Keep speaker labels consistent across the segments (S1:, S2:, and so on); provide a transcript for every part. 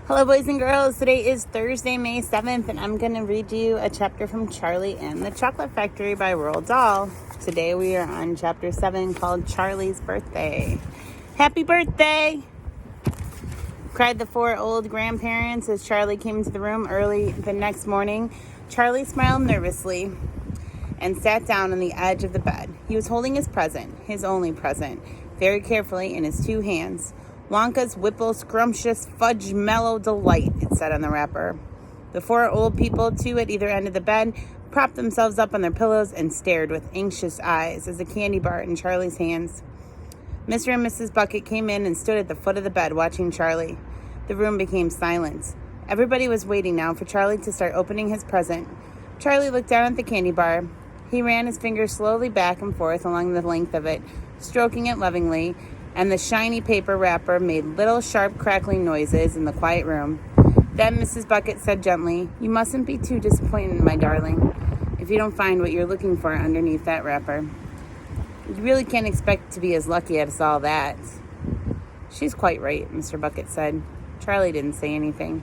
S1: Hello, boys and girls. Today is Thursday, May 7th, and I'm going to read you a chapter from Charlie and the Chocolate Factory by Roald Dahl. Today we are on chapter 7 called Charlie's Birthday. Happy birthday! Cried the four old grandparents as Charlie came into the room early the next morning. Charlie smiled nervously and sat down on the edge of the bed. He was holding his present, his only present, very carefully in his two hands. Wonka's Whipple Scrumptious Fudge Mellow Delight, it said on the wrapper. The four old people, two at either end of the bed, propped themselves up on their pillows and stared with anxious eyes as the candy bar in Charlie's hands. Mr. and Mrs. Bucket came in and stood at the foot of the bed watching Charlie. The room became silent. Everybody was waiting now for Charlie to start opening his present. Charlie looked down at the candy bar. He ran his fingers slowly back and forth along the length of it, stroking it lovingly, and the shiny paper wrapper made little sharp crackling noises in the quiet room. Then Mrs. Bucket said gently, "You mustn't be too disappointed, my darling, if you don't find what you're looking for underneath that wrapper. You really can't expect to be as lucky as all that." "She's quite right," Mr. Bucket said. Charlie didn't say anything.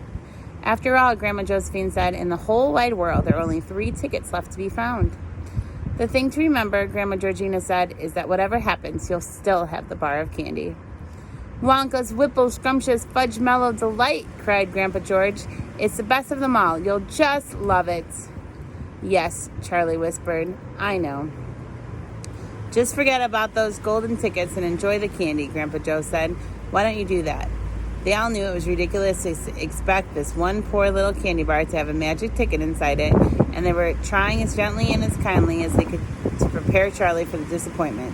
S1: "After all," Grandma Josephine said, "in the whole wide world there are only 3 tickets left to be found." "The thing to remember," Grandma Georgina said, "is that whatever happens, you'll still have the bar of candy." "Wonka's Whipple Scrumptious Fudge Mellow Delight," cried Grandpa George. "It's the best of them all. You'll just love it." "Yes," Charlie whispered. "I know." "Just forget about those golden tickets and enjoy the candy," Grandpa Joe said. "Why don't you do that?" They all knew it was ridiculous to expect this one poor little candy bar to have a magic ticket inside it, and they were trying as gently and as kindly as they could to prepare Charlie for the disappointment.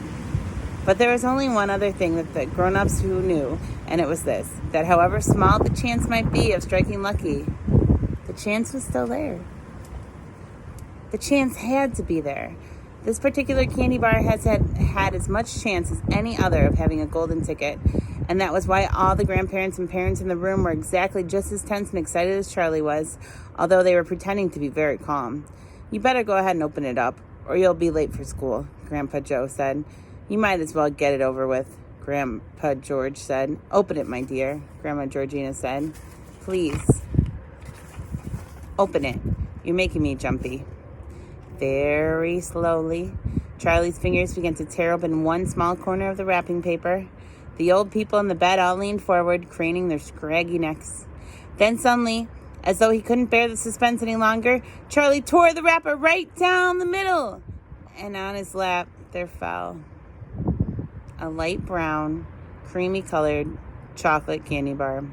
S1: But there was only one other thing that the grown-ups who knew, and it was this, that however small the chance might be of striking lucky, the chance was still there. The chance had to be there. This particular candy bar has had as much chance as any other of having a golden ticket, and that was why all the grandparents and parents in the room were exactly just as tense and excited as Charlie was, although they were pretending to be very calm. "You better go ahead and open it up, or you'll be late for school," Grandpa Joe said. "You might as well get it over with," Grandpa George said. "Open it, my dear," Grandma Georgina said. "Please. Open it. You're making me jumpy." Very slowly, Charlie's fingers began to tear open one small corner of the wrapping paper. The old people in the bed all leaned forward, craning their scraggy necks. Then suddenly, as though he couldn't bear the suspense any longer, Charlie tore the wrapper right down the middle, and on his lap there fell a light brown, creamy-colored chocolate candy bar.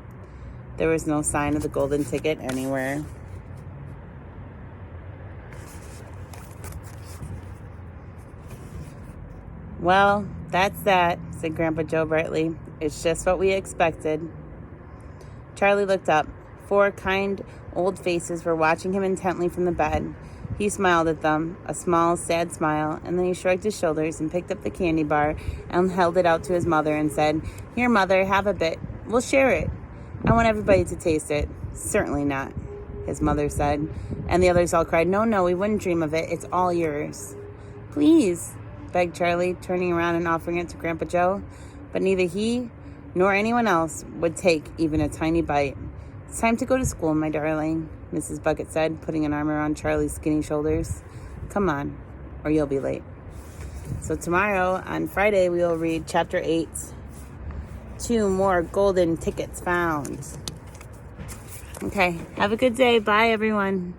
S1: There was no sign of the golden ticket anywhere. "Well, that's that," said Grandpa Joe brightly. "It's just what we expected." Charlie looked up. 4 kind old faces were watching him intently from the bed. He smiled at them, a small, sad smile, and then he shrugged his shoulders and picked up the candy bar and held it out to his mother and said, "Here, Mother, have a bit. We'll share it. I want everybody to taste it." "Certainly not," his mother said, and the others all cried, No, we wouldn't dream of it. It's all yours." "Please," begged Charlie, turning around and offering it to Grandpa Joe. But neither he nor anyone else would take even a tiny bite. "It's time to go to school, my darling," Mrs. Bucket said, putting an arm around Charlie's skinny shoulders. "Come on, or you'll be late." So tomorrow, on Friday, we will read Chapter 8, 2 more golden tickets found. Okay, have a good day. Bye, everyone.